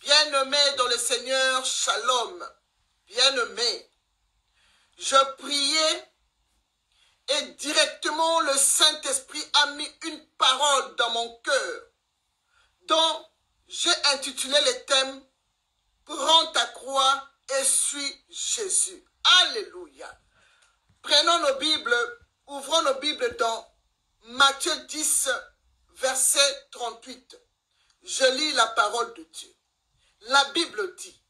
Bien-aimés dans le Seigneur, shalom. Bien-aimés, je priais et directement le Saint-Esprit a mis une parole dans mon cœur dont j'ai intitulé le thème « Prends ta croix et suis Jésus ». Alléluia. Prenons nos Bibles, ouvrons nos Bibles dans Matthieu 10, verset 38. Je lis la parole de Dieu. La Bible dit,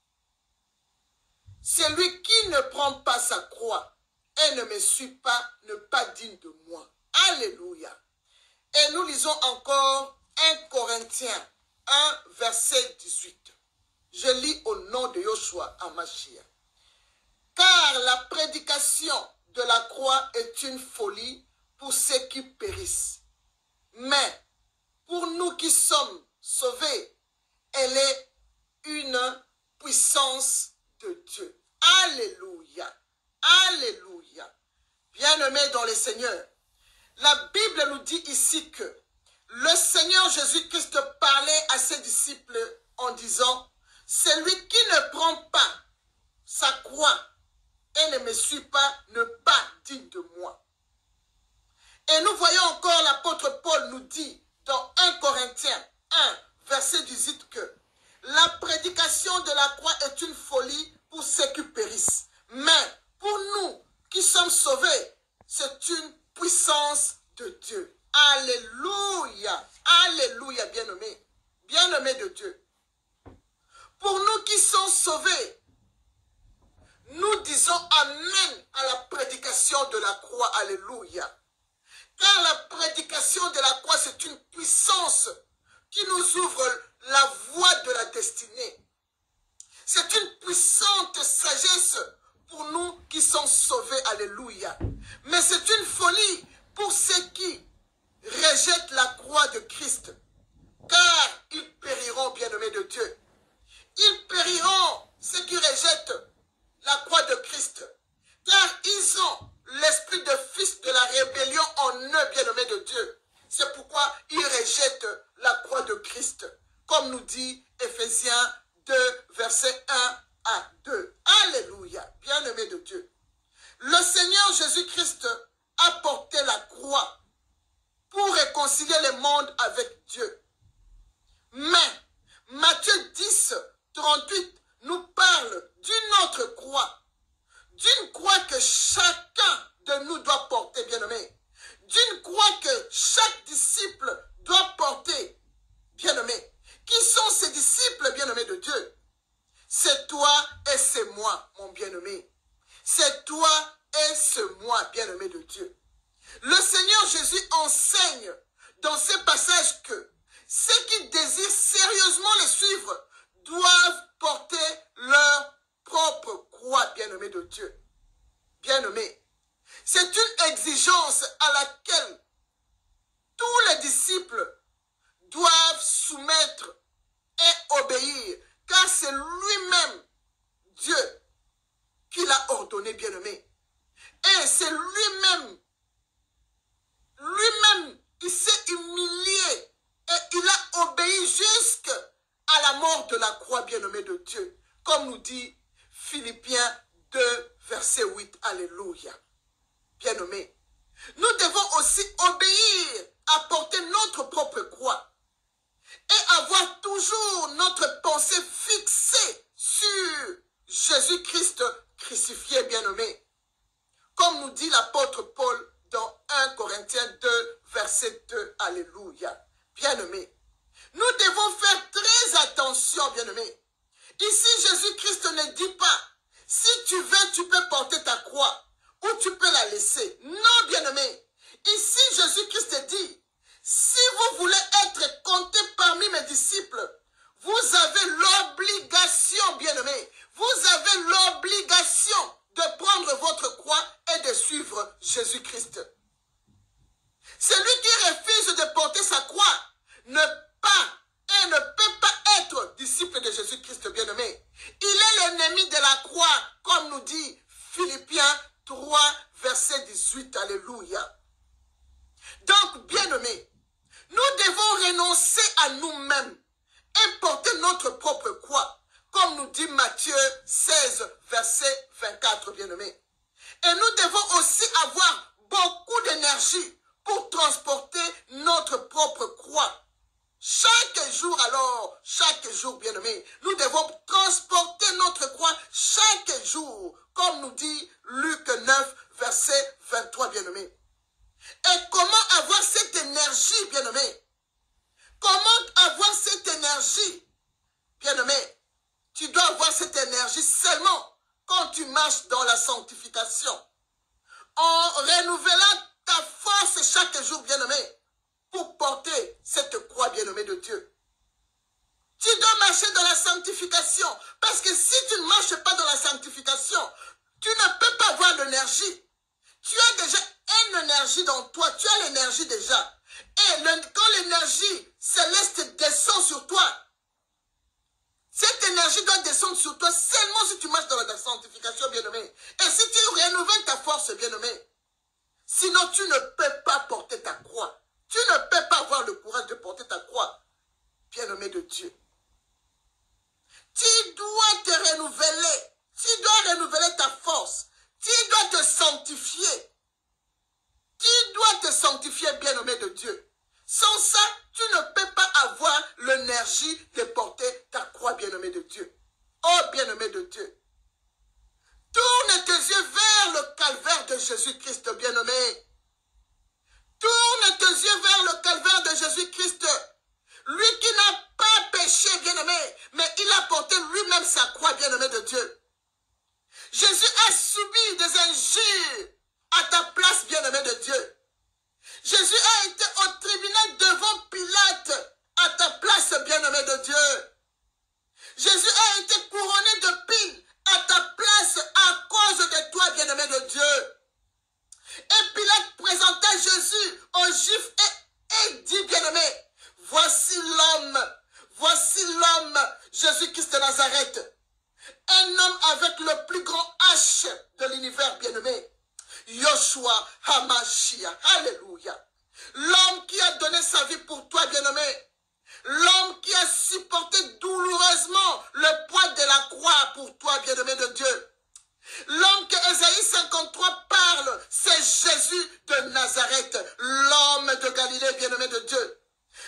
« Celui qui ne prend pas sa croix et ne me suit pas n'est pas digne de moi. » Alléluia. Et nous lisons encore 1 Corinthiens 1, verset 18. Je lis au nom de Yoshua Hamashiach. « Car la prédication de la croix est une folie pour ceux qui périssent. Mais pour nous qui sommes sauvés, elle est une puissance de Dieu. » Alléluia. Alléluia. Bien-aimés dans le Seigneur, la Bible nous dit ici que le Seigneur Jésus-Christ parlait à ses disciples en disant, « Celui qui ne prend pas sa croix et ne me suit pas n'est pas digne de moi. » Et nous voyons encore l'apôtre Paul nous dit dans 1 Corinthiens 1, verset 18 que la prédication de la croix est une folie pour ceux qui périssent. Mais pour nous qui sommes sauvés, c'est une puissance de Dieu. Alléluia. Alléluia, bien-aimés. Bien-aimés de Dieu. Pour nous qui sommes sauvés, nous disons Amen à la prédication de la croix. Alléluia. Car la prédication de la croix, c'est une puissance qui nous ouvre la voie de la destinée. C'est une puissante sagesse pour nous qui sommes sauvés. Alléluia. Mais c'est une folie pour ceux qui rejettent la croix de Christ. Car ils périront, bien-aimés de Dieu. Ils périront, ceux qui rejettent la croix de Christ. Car ils ont l'esprit de fils de la rébellion en eux, bien-aimés de Dieu. C'est pourquoi ils rejettent la croix de Christ. Comme nous dit Éphésiens 2, versets 1 à 2. Alléluia, bien-aimés de Dieu. Le Seigneur Jésus-Christ a porté la croix pour réconcilier le monde avec Dieu. Mais Matthieu 10, 38 nous parle d'une autre croix. D'une croix que chacun de nous doit porter, bien-aimé. D'une croix que chaque disciple doit porter, bien-aimé. Qui sont ces disciples, bien-aimés de Dieu? C'est toi et c'est moi, mon bien-aimé. C'est toi et c'est moi, bien-aimé de Dieu. Le Seigneur Jésus enseigne dans ce passage que ceux qui désirent sérieusement le suivre doivent porter leur propre croix, bien-aimé de Dieu. Bien-aimé, c'est une exigence à laquelle tous les disciples doivent soumettre et obéir, car c'est lui-même, Dieu, qui l'a ordonné, bien-aimé. Et c'est lui-même, il s'est humilié et il a obéi jusqu'à la mort de la croix, bien-aimé de Dieu. Comme nous dit Philippiens 2, verset 8. Alléluia. Bien-aimé, nous devons aussi obéir à porter notre propre croix et avoir toujours notre pensée fixée sur Jésus-Christ crucifié, bien-aimé. Comme nous dit l'apôtre Paul dans 1 Corinthiens 2, verset 2. Alléluia. Bien-aimé, nous devons faire très attention, bien-aimé. Ici, Jésus-Christ ne dit pas, si tu veux, tu peux porter ta croix ou tu peux la laisser. Non, bien-aimé. Ici, Jésus-Christ dit, si vous voulez être compté parmi mes disciples, vous avez l'obligation, bien-aimé, vous avez l'obligation de prendre votre croix et de suivre Jésus-Christ. Celui qui refuse de porter sa croix ne peut pas être disciple de Jésus-Christ, bien-aimé. Il est l'ennemi de la croix, comme nous dit Philippiens 3, verset 18. Alléluia. Donc, bien-aimé, nous devons renoncer à nous-mêmes et porter notre nous dit Matthieu 16, verset 24, bien-aimés. Et nous devons aussi avoir beaucoup d'énergie pour transporter notre propre croix. Chaque jour alors, chaque jour, bien-aimés, nous devons transporter notre croix chaque jour, comme nous dit Luc 9, verset 23, bien-aimés. Et comment avoir cette énergie, bien-aimés? Comment avoir cette énergie, bien-aimés? Tu dois avoir cette énergie seulement quand tu marches dans la sanctification. En renouvelant ta force chaque jour, bien-aimé, pour porter cette croix, bien-aimée de Dieu. Tu dois marcher dans la sanctification. Parce que si tu ne marches pas dans la sanctification, tu ne peux pas avoir l'énergie. Tu as déjà une énergie dans toi. Tu as l'énergie déjà. Et quand l'énergie céleste descend sur toi, cette énergie doit descendre sur toi seulement si tu marches dans la sanctification, bien-aimé. Et si tu renouvelles ta force, bien-aimé, sinon tu ne peux pas porter ta croix. Tu ne peux pas avoir le courage de porter ta croix, bien-aimé de Dieu. Tu dois te renouveler. Tu dois renouveler ta force. Tu dois te sanctifier. Tu dois te sanctifier, bien-aimé de Dieu. Sans ça, tu ne peux pas avoir l'énergie de porter ta croix, bien-aimé de Dieu. Oh, bien-aimé de Dieu. Tourne tes yeux vers le calvaire de Jésus-Christ, bien-aimé. Tourne tes yeux vers le calvaire de Jésus-Christ. Lui qui n'a pas péché, bien-aimé, mais il a porté lui-même sa croix, bien-aimé de Dieu. Jésus a subi des injures à ta place, bien-aimé de Dieu. Jésus a été au tribunal devant Pilate à ta place, bien-aimé de Dieu. Jésus a été couronné de pines à ta place à cause de toi, bien-aimé de Dieu. Et Pilate présenta Jésus aux Juifs et dit, bien-aimé, voici l'homme, Jésus-Christ de Nazareth. Un homme avec le plus grand H de l'univers, bien-aimé. Yoshua Hamashiach. Alléluia. L'homme qui a donné sa vie pour toi, bien-aimé. L'homme qui a supporté douloureusement le poids de la croix pour toi, bien-aimé de Dieu. L'homme que Ésaïe 53 parle, c'est Jésus de Nazareth, l'homme de Galilée, bien-aimé de Dieu.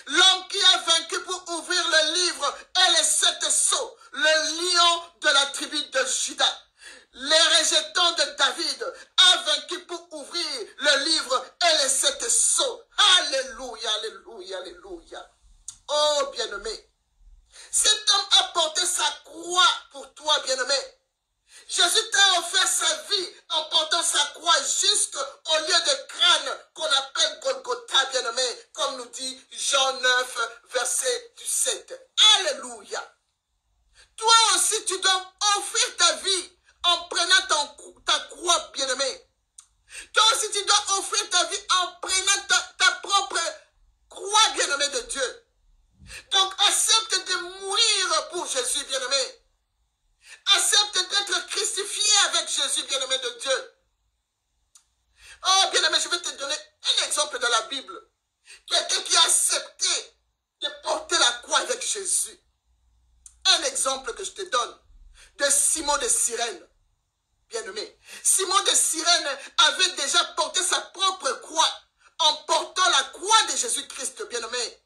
L'homme qui a vaincu pour ouvrir le livre et les 7 sceaux, le lion de la tribu de Juda. Les rejetants de David a vaincu pour ouvrir le livre et les 7 sceaux. Alléluia, alléluia, alléluia. Oh, bien-aimé, cet homme a porté sa croix pour toi, bien-aimé. Jésus t'a offert sa vie en portant sa croix jusqu'au lieu de crâne qu'on appelle Golgotha, bien-aimé, comme nous dit Jean 9, verset 17. Alléluia. Toi aussi, tu dois offrir ta vie en prenant ta croix, bien-aimé. Toi aussi, tu dois offrir ta vie en prenant ta propre croix, bien-aimé de Dieu. Donc, accepte de mourir pour Jésus, bien-aimé. Accepte d'être crucifié avec Jésus, bien-aimé de Dieu. Oh, bien-aimé, je vais te donner un exemple dans la Bible. Quelqu'un qui a accepté de porter la croix avec Jésus. Un exemple que je te donne de Simon de Cyrène. Bien-aimé. Simon de Cyrène avait déjà porté sa propre croix en portant la croix de Jésus-Christ, bien-aimé.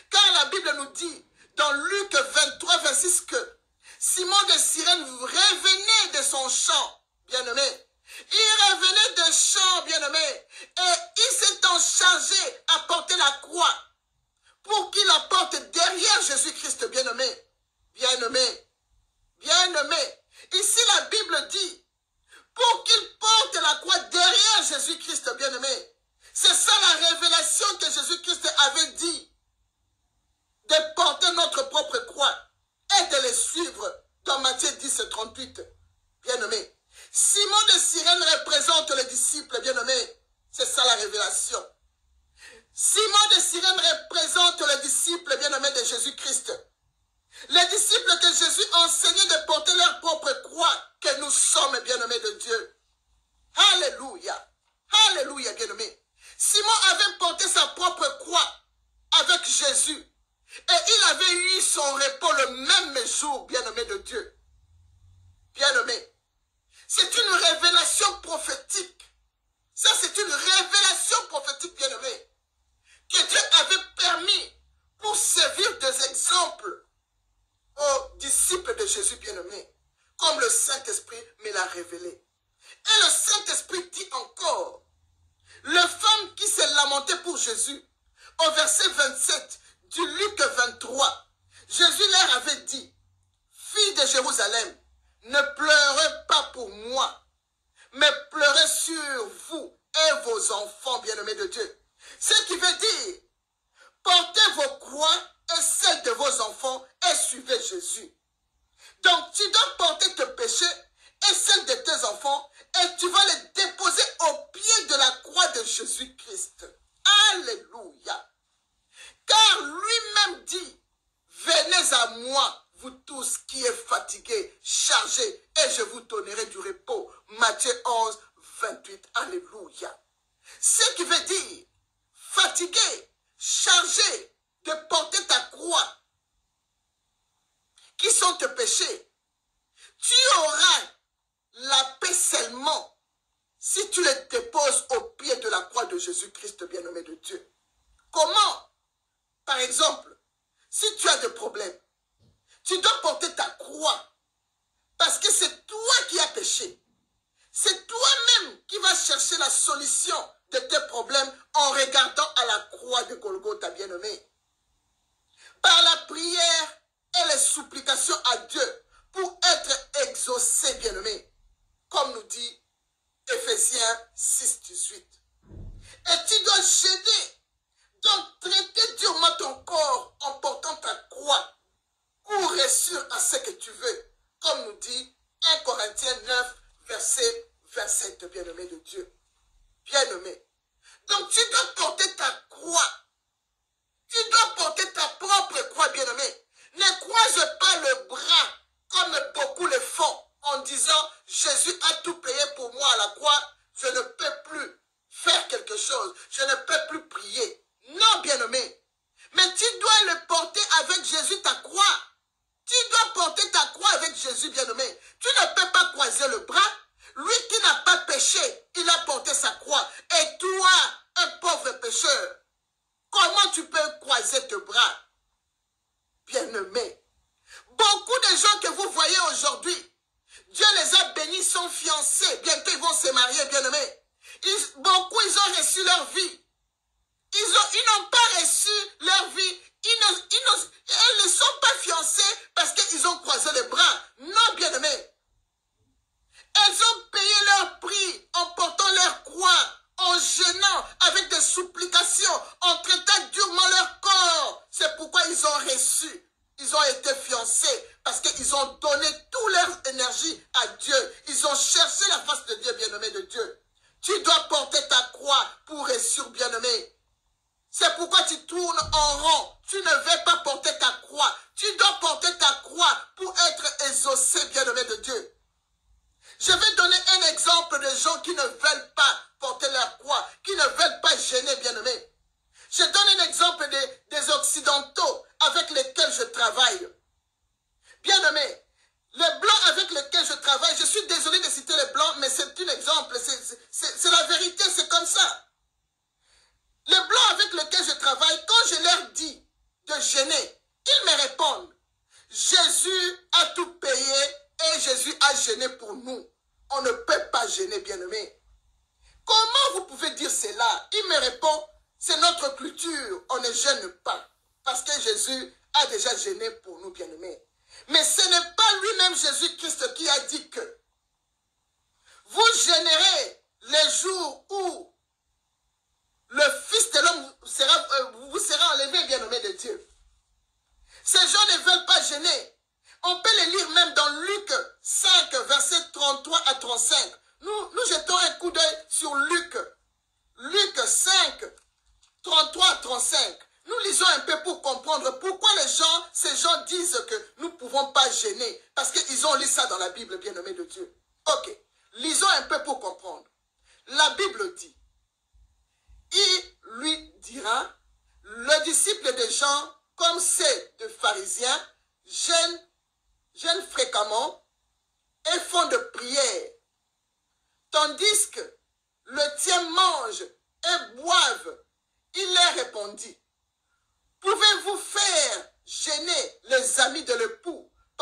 Car la Bible nous dit dans Luc 23, 26 que Simon de Cyrène revenait de son champ, bien-aimé. Il revenait de champ, bien-aimé. Et il s'est chargé à porter la croix pour qu'il la porte derrière Jésus-Christ, bien-aimé. Bien-aimé. Bien-aimé. Ici, la Bible dit pour qu'il porte la croix derrière Jésus-Christ, bien-aimé. C'est ça la révélation que Jésus-Christ avait dit. De porter notre propre croix et de les suivre dans Matthieu 10, 38. Bien-aimé. Simon de Cyrène représente les disciples, bien-aimé. C'est ça la révélation. Simon de Cyrène représente les disciples, bien-aimés de Jésus-Christ. Les disciples que Jésus enseignait de porter leur propre croix, que nous sommes, bien-aimés de Dieu. Alléluia. Alléluia, bien-aimé. Simon avait porté sa propre croix avec Jésus. Et il avait eu son repos le même jour, bien-aimé de Dieu. bien-aimés. C'est une révélation prophétique. Ça, c'est une révélation prophétique, bien-aimés, que Dieu avait permis pour servir des exemples aux disciples de Jésus, bien-aimés, comme le Saint-Esprit me l'a révélé. Et le Saint-Esprit dit encore, les femmes qui se lamentaient pour Jésus, au verset 27 du Luc 23, Jésus leur avait dit, filles de Jérusalem, ne pleurez pas pour moi, mais pleurez sur vous et vos enfants bien-aimés de Dieu. Ce qui veut dire, portez vos croix et celles de vos enfants et suivez Jésus. Donc tu dois porter tes péchés et celles de tes enfants et tu vas les déposer au pied de la croix de Jésus-Christ. Alléluia. Car lui-même dit, venez à moi, vous tous qui êtes fatigués, chargés, et je vous donnerai du repos. Matthieu 11, 28. Alléluia. Ce qui veut dire, fatigué, chargé de porter ta croix, qui sont tes péchés, tu auras la paix seulement si tu les déposes au pied de la croix de Jésus-Christ, bien-aimé de Dieu. Comment? Par exemple, si tu as des problèmes, tu dois porter ta croix parce que c'est toi qui as péché. C'est toi-même qui vas chercher la solution de tes problèmes en regardant à la croix de Golgotha, bien-aimé. Par la prière et les supplications à Dieu pour être exaucé, bien-aimé, comme nous dit Éphésiens 6, 18. Et tu dois jeûner, donc traiter durement ton corps en portant ta croix pour réussir à ce que tu veux, comme nous dit 1 Corinthiens 9, verset 27, bien-aimé de Dieu. Bien-aimé. Donc tu dois porter ta croix. Tu dois porter ta propre croix, bien-aimé. Ne croise pas le bras comme beaucoup le font en disant « Jésus a tout payé pour moi à la croix, je ne peux plus faire quelque chose, je ne peux plus prier. » Non, bien-aimé. Mais tu dois le porter avec Jésus, ta croix. Tu dois porter ta croix avec Jésus, bien-aimé. Tu ne peux pas croiser le bras. Lui qui n'a pas péché, il a porté sa croix. Et toi, un pauvre pécheur, comment tu peux croiser tes bras? Bien-aimé. Beaucoup de gens que vous voyez aujourd'hui, Dieu les a bénis, sont fiancés. Bientôt, ils vont se marier, bien-aimé. Beaucoup, ils ont reçu leur vie. Ils n'ont pas reçu leur vie. Ils ne sont pas fiancés parce qu'ils ont croisé les bras. Non, bien-aimé. Elles ont payé leur prix en portant leur croix, en jeûnant, avec des supplications, en traitant durement leur corps. C'est pourquoi ils ont reçu. Ils ont été fiancés parce qu'ils ont donné toute leur énergie à Dieu. Ils ont cherché la face de Dieu, bien-aimé de Dieu. Tu dois porter ta croix pour réussir, bien-aimé. C'est pourquoi tu tournes en rond. Tu ne veux pas porter ta croix. Tu dois porter ta croix pour être exaucé, bien-aimé de Dieu. Je vais donner un exemple de gens qui ne veulent pas porter leur croix, qui ne veulent pas gêner, bien-aimé. Je donne un exemple des Occidentaux avec lesquels je travaille. Bien-aimé, les Blancs avec lesquels je travaille, je suis désolé de citer les Blancs, mais c'est un exemple, c'est la vérité, c'est comme ça. Les Blancs avec lesquels je travaille, quand je leur dis de jeûner, ils me répondent, Jésus a tout payé et Jésus a jeûné pour nous. On ne peut pas jeûner, bien-aimé. Comment vous pouvez dire cela? Il me répond, c'est notre culture, on ne jeûne pas. Parce que Jésus a déjà jeûné pour nous, bien-aimés. Mais ce n'est pas lui-même Jésus-Christ qui a dit que vous jeûnerez les jours où le Fils de l'homme vous sera enlevé, bien-aimé de Dieu. Ces gens ne veulent pas jeûner. On peut les lire même dans Luc 5, versets 33 à 35. Nous jetons un coup d'œil sur Luc 5, 33 à 35. Nous lisons un peu pour comprendre pourquoi ces gens disent que nous ne pouvons pas jeûner. Parce qu'ils ont lu ça dans la Bible, bien-aimé de Dieu. Ok, lisons un peu pour comprendre. La Bible dit, il lui dira, le disciple de Jean, comme c'est de pharisiens, jeûnent fréquemment et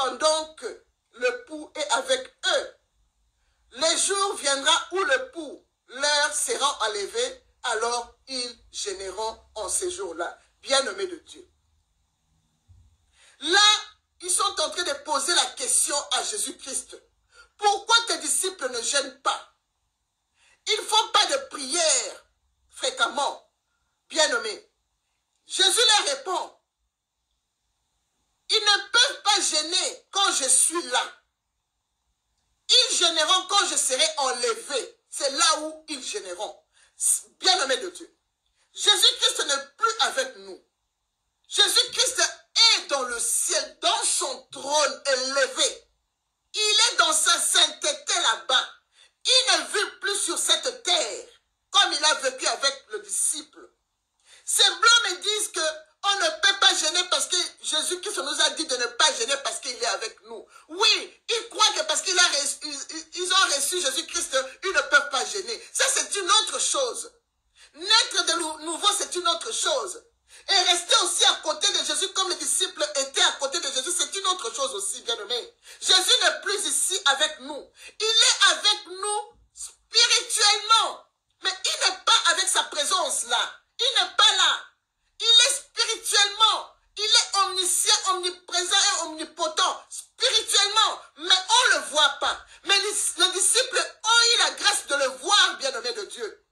pendant que l'époux est avec eux. Les jours viendra où l'époux leur sera enlevé, alors ils gêneront en ces jours-là. Bien-aimés de Dieu. Là, ils sont en train de poser la question à Jésus-Christ. Pourquoi tes disciples ne gênent pas? Ils ne font pas de prière fréquemment. Bien-aimés. Jésus leur répond. Ils ne peuvent pas gêner quand je suis là. Ils gêneront quand je serai enlevé. C'est là où ils gêneront. Bien-aimés de Dieu. Jésus-Christ n'est plus avec nous. Jésus-Christ est dans le ciel, dans son trône élevé. Il est dans sa sainteté là-bas. Il ne vit plus sur cette terre comme il a vécu avec le disciple. Ces blancs me disent qu'on ne peut pas gêner parce que Jésus-Christ nous a dit de ne pas gêner parce qu'il est avec nous. Oui, ils croient que parce qu'ils ont reçu Jésus-Christ, ils ne peuvent pas gêner. Ça, c'est une autre chose. Naître de nouveau, c'est une autre chose. Et rester aussi à côté de Jésus comme les disciples étaient à côté de Jésus, c'est une autre chose aussi, bien-aimé. Jésus n'est plus ici avec nous. Il est avec nous spirituellement. Mais il n'est pas avec sa présence là. Il n'est pas là. Il est spirituellement. Il est omniscient, omniprésent et omnipotent. Spirituellement. Mais on ne le voit pas. Mais les disciples ont eu la grâce de le voir, bien-aimé de Dieu.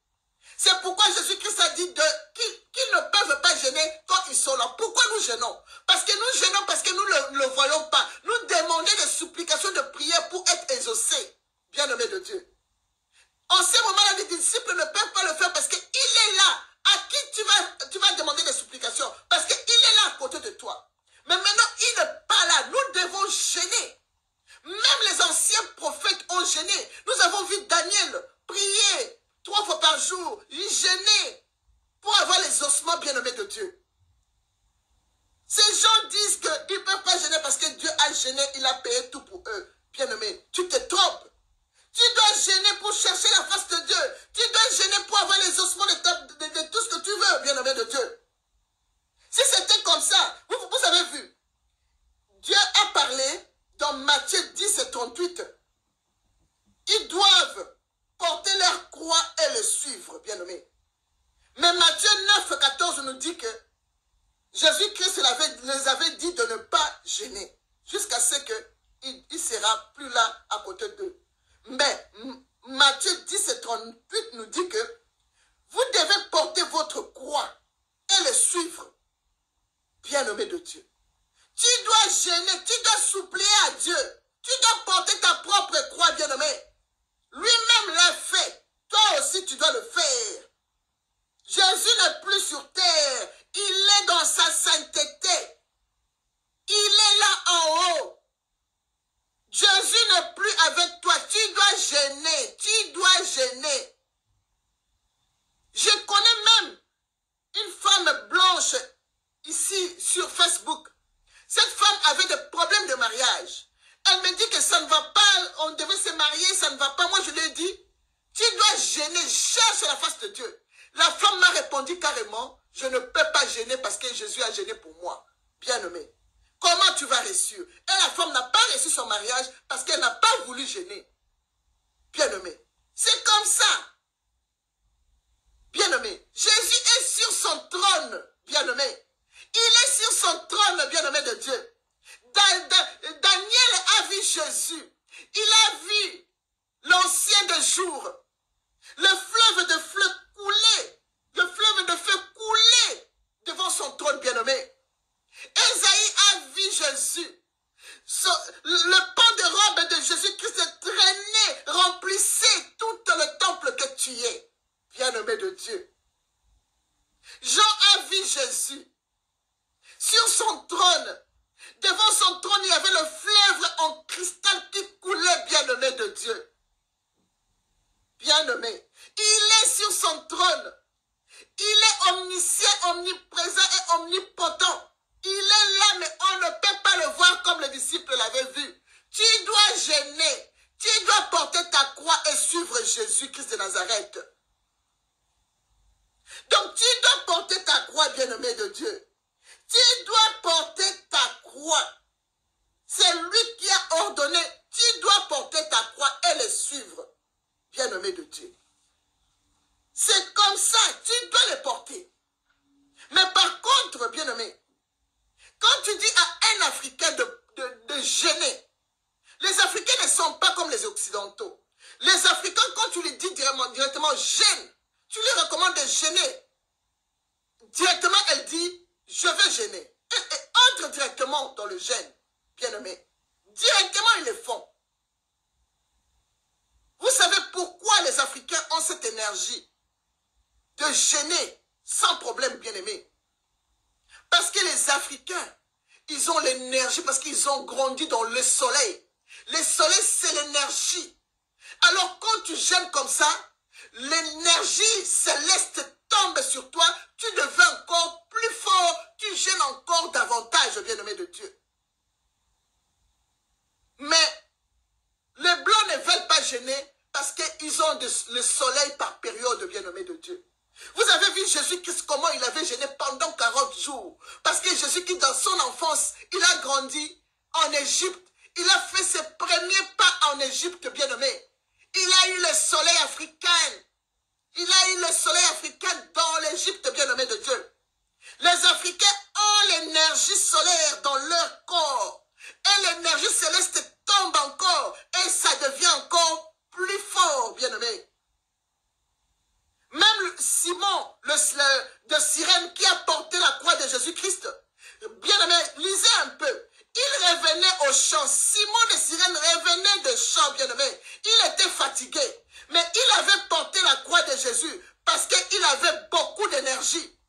C'est pourquoi Jésus-Christ a dit qu'ils ne peuvent pas gêner quand ils sont là. Pourquoi nous gênons? Parce que nous gênons, parce que nous ne le voyons pas. Nous demandons des supplications de prière pour être exaucés. Bien-aimés de Dieu. En ce moment-là, les disciples ne peuvent pas le faire parce qu'il est là. À qui tu vas demander des supplications? Parce qu'il est là à côté de toi. Mais maintenant, il n'est pas là. Nous devons gêner. Même les anciens prophètes ont gêné. Nous avons vu Daniel prier 3 fois par jour. Il gênait pour avoir les ossements bien-aimés de Dieu. Ces gens disent qu'ils ne peuvent pas gêner parce que Dieu a gêné. Il a payé tout pour eux. Bien-aimé, tu te trompes. Tu dois gêner pour chercher la face de Dieu. Tu dois gêner pour avoir les ossements de tout ce que tu veux, bien-aimé de Dieu. Si c'était comme ça, vous avez vu, Dieu a parlé dans Matthieu 10 et 38. Ils doivent porter leur croix et le suivre, bien-aimé. Mais Matthieu 9, 14 nous dit que Jésus-Christ les avait dit de ne pas gêner jusqu'à ce qu'il ne sera plus là à côté d'eux. Mais Matthieu 10 et 38 nous dit que vous devez porter votre croix et le suivre, bien-aimé de Dieu. Tu dois gêner, tu dois supplier à Dieu. Tu dois porter ta propre croix, bien-aimé. Lui-même l'a fait. Toi aussi, tu dois le faire. Jésus n'est plus sur terre. Il est dans sa sainteté. Il est là en haut. Jésus n'est plus avec toi. Tu dois gêner. Tu dois gêner. Je connais même une femme blanche ici sur Facebook. Cette femme avait des problèmes de mariage. Elle me dit que ça ne va pas, on devait se marier, ça ne va pas. Moi, je lui ai dit, tu dois gêner, cherche la face de Dieu. La femme m'a répondu carrément, je ne peux pas gêner parce que Jésus a gêné pour moi. Bien-aimé, comment tu vas réussir? Et la femme n'a pas réussi son mariage parce qu'elle n'a pas voulu gêner. Bien-aimé, c'est comme ça. Bien-aimé, Jésus est sur son trône, bien-aimé. Il est sur son trône, bien-aimé de Dieu. Daniel a vu Jésus. Il a vu l'ancien des jours. Le fleuve de feu couler. Le fleuve de feu couler devant son trône, bien-aimé. Ésaïe a vu Jésus. Le pan de robe de Jésus-Christ traînait, remplissait tout le temple que tu es, bien-aimé de Dieu. Jean a vu Jésus. Sur son trône, devant son trône, il y avait le fleuve en cristal qui coulait, bien-aimé de Dieu. Bien-aimé, il est sur son trône. Il est omniscient, omniprésent et omnipotent. Il est là, mais on ne peut pas le voir comme les disciples l'avaient vu. Tu dois gêner. Tu dois porter ta croix et suivre Jésus-Christ de Nazareth. Donc, tu dois porter ta croix, bien-aimé de Dieu. Tu dois porter ta croix. C'est lui bien-aimé de Dieu. C'est comme ça, tu dois les porter. Mais par contre, bien-aimé, quand tu dis à un Africain de gêner, les Africains ne sont pas comme les Occidentaux. Les Africains, quand tu lui dis directement gêne, tu lui recommandes de gêner. Directement, elle dit, je vais gêner. Et entre directement dans le gêne, bien-aimé. Directement, ils le font. Vous savez pourquoi les Africains ont cette énergie de gêner sans problème, bien-aimé? Parce que les Africains, ils ont l'énergie, parce qu'ils ont grandi dans le soleil. Le soleil, c'est l'énergie. Alors, quand tu gênes comme ça, l'énergie céleste tombe sur toi, tu deviens encore plus fort, tu gênes encore davantage, bien-aimé de Dieu. Mais les Blancs ne veulent pas gêner parce qu'ils ont le soleil par période, bien-aimé de Dieu. Vous avez vu Jésus-Christ, comment il avait gêné pendant 40 jours. Parce que Jésus-Christ, dans son enfance, il a grandi en Égypte. Il a fait ses premiers pas en Égypte, bien-aimé. Il a eu le soleil africain. Il a eu le soleil africain dans l'Égypte, bien-aimé de Dieu. Les Africains ont l'énergie solaire dans leur corps. Et l'énergie céleste tombe encore. Et ça devient encore plus fort, bien-aimé. Même Simon de Cyrène qui a porté la croix de Jésus-Christ, bien-aimé, lisez un peu. Il revenait au champ. Simon de Cyrène revenait de champ, bien-aimé. Il était fatigué. Mais il avait porté la croix de Jésus parce qu'il avait beaucoup d'énergie.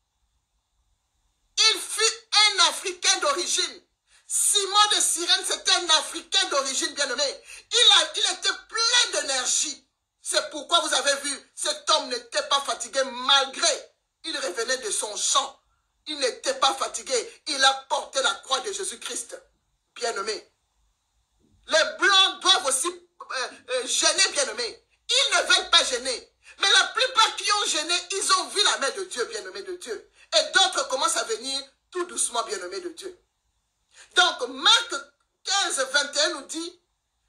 Il fut un Africain d'origine. Simon de Cyrène, c'était un Africain d'origine, bien-aimé. Il était plein d'énergie. C'est pourquoi vous avez vu, cet homme n'était pas fatigué malgré. Il revenait de son champ. Il n'était pas fatigué. Il a porté la croix de Jésus-Christ. Bien-aimé. Les Blancs doivent aussi gêner, bien-aimé. Ils ne veulent pas gêner. Mais la plupart qui ont gêné, ils ont vu la main de Dieu, bien-aimé de Dieu. Et d'autres commencent à venir tout doucement, bien-aimé de Dieu. Donc, Marc 15, 21 nous dit,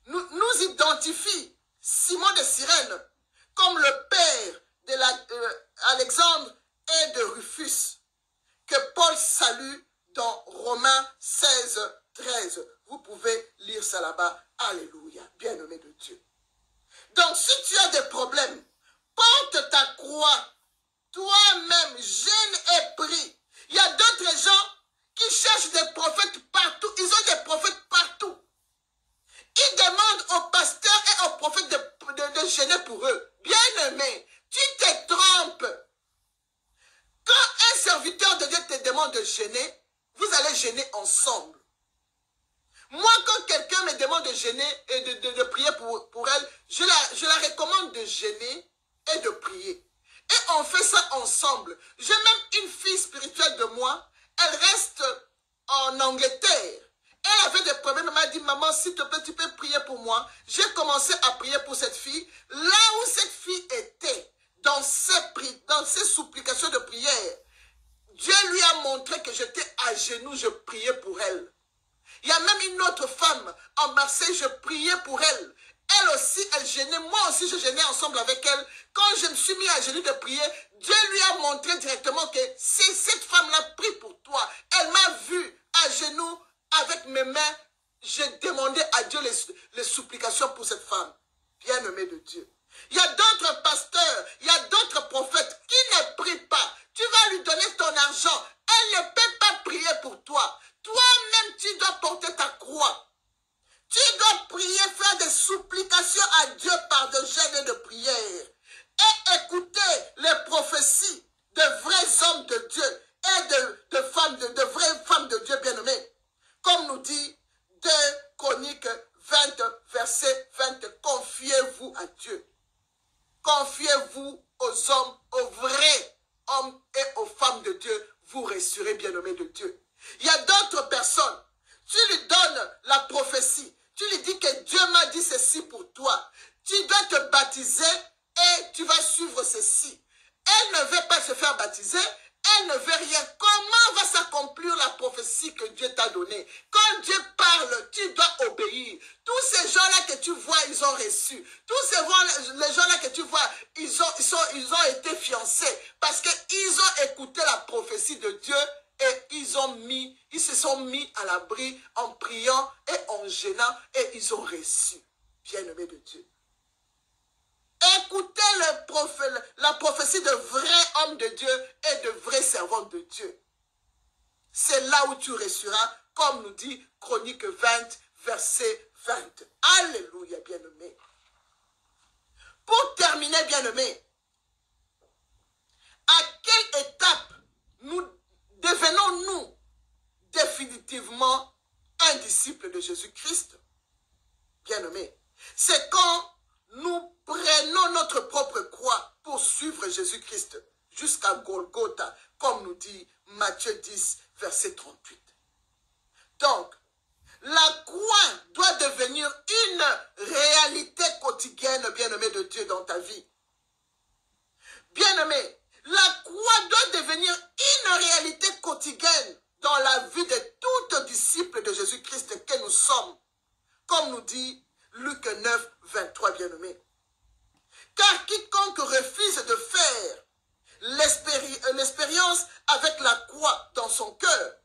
nous identifie Simon de Cyrène comme le père d'Alexandre et de Rufus, que Paul salue dans Romains 16, 13. Vous pouvez lire ça là-bas. Alléluia, bien-aimé de Dieu. Donc, si tu as des problèmes, porte ta croix, toi-même, gêne et prie. Il y a d'autres gens qui cherchent des prophètes partout. Ils ont des prophètes partout. Ils demandent aux pasteurs et aux prophètes de gêner pour eux. Bien-aimé, tu te trompes. Quand un serviteur de Dieu te demande de gêner, vous allez gêner ensemble. Moi, quand quelqu'un me demande de gêner et de prier pour elle, je la recommande de gêner et de prier. Et on fait ça ensemble. J'ai même une fille spirituelle de moi, elle reste en Angleterre. Elle avait des problèmes, elle m'a dit, maman, s'il te plaît, tu peux prier pour moi. J'ai commencé à prier pour cette fille. Là où cette fille était, dans ses supplications de prière, Dieu lui a montré que j'étais à genoux, je priais pour elle. Il y a même une autre femme en Marseille, je priais pour elle. Elle aussi, elle gênait. Moi aussi, je gênais ensemble avec elle. Quand je me suis mis à genoux de prier, Dieu lui a montré directement que c'est cette femme-là prie pour toi. Elle m'a vu à genoux avec mes mains. J'ai demandé à Dieu les supplications pour cette femme. Bien-aimée de Dieu. Il y a d'autres pasteurs, il y a d'autres prophètes qui ne prient pas. Tu vas lui donner ton argent. Elle ne peut pas prier pour toi. Toi-même, tu dois porter ta croix. Tu dois prier, faire des supplications à Dieu par de jeûnes et de prières. Et écouter les prophéties de vrais hommes de Dieu et de vraies femmes de Dieu bien-aimées. Comme nous dit 2 Chroniques 20, verset 20. Confiez-vous à Dieu. Confiez-vous aux hommes, aux vrais hommes et aux femmes de Dieu. Vous resterez bien-aimés de Dieu. Il y a d'autres personnes. Tu lui donnes la prophétie. Tu lui dis que Dieu m'a dit ceci pour toi. Tu dois te baptiser et tu vas suivre ceci. Elle ne veut pas se faire baptiser. Elle ne veut rien. Comment va s'accomplir la prophétie que Dieu t'a donnée? Quand Dieu parle, tu dois obéir. Tous ces gens-là que tu vois, ils ont reçu. Tous les gens-là que tu vois, ils ont été fiancés parce qu'ils ont écouté la prophétie de Dieu et ils se sont mis à l'abri en priant et en jeûnant et ils ont reçu, bien-aimés de Dieu. Écoutez la prophétie de vrais hommes de Dieu et de vrais servants de Dieu. C'est là où tu reçuras, comme nous dit Chronique 20, verset 20. Alléluia, bien-aimé. Pour terminer, bien-aimé, à quelle étape nous devenons-nous définitivement un disciple de Jésus-Christ? Bien-aimé, c'est quand nous prenons notre propre croix pour suivre Jésus-Christ jusqu'à Golgotha, comme nous dit Matthieu 10, verset 38. Donc, la croix doit devenir une réalité quotidienne, bien-aimé de Dieu, dans ta vie. Bien-aimé, la croix doit devenir une réalité quotidienne dans la vie de tout disciple de Jésus-Christ que nous sommes. Comme nous dit Luc 9, 23, bien-aimé. Car quiconque refuse de faire l'expérience avec la croix dans son cœur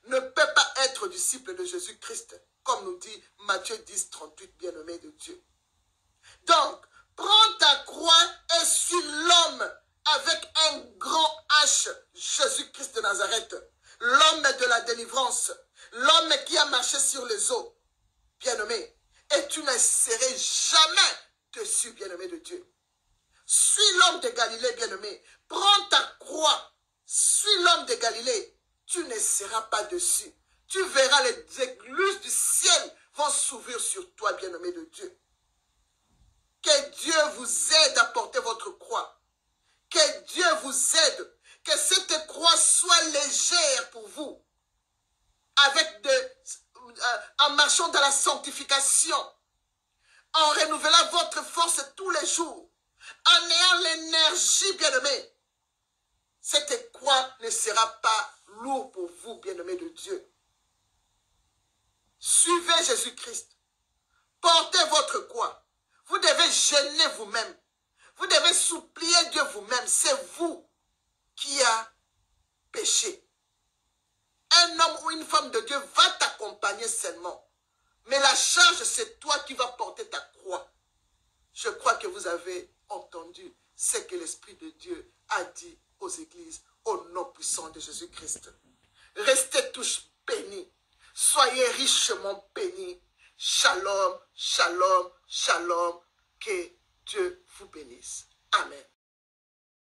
ne peut pas être disciple de Jésus-Christ, comme nous dit Matthieu 10, 38, bien-aimé de Dieu. Donc, prends ta croix et suis l'homme avec un grand H, Jésus-Christ de Nazareth, l'homme de la délivrance, l'homme qui a marché sur les eaux, bien-aimé, et tu ne serais jamais dessus, bien-aimé de Dieu. Suis l'homme de Galilée, bien-aimé, prends ta croix, suis l'homme de Galilée, tu ne seras pas dessus. Tu verras les écluses du ciel vont s'ouvrir sur toi, bien-aimé de Dieu. Que Dieu vous aide à porter votre croix. Que Dieu vous aide. Que cette croix soit légère pour vous. En marchant dans la sanctification. En renouvelant votre force tous les jours. En ayant l'énergie, bien-aimé. Cette croix ne sera pas lourde pour vous, bien-aimés de Dieu. Suivez Jésus-Christ. Portez votre croix. Vous devez gêner vous-même. Vous devez supplier Dieu vous-même. C'est vous qui a péché. Un homme ou une femme de Dieu va t'accompagner seulement. Mais la charge, c'est toi qui vas porter ta croix. Je crois que vous avez entendu ce que l'Esprit de Dieu a dit aux églises au nom puissant de Jésus-Christ. Restez tous bénis. Soyez richement bénis. Shalom, shalom, shalom. Que Dieu vous bénisse. Amen.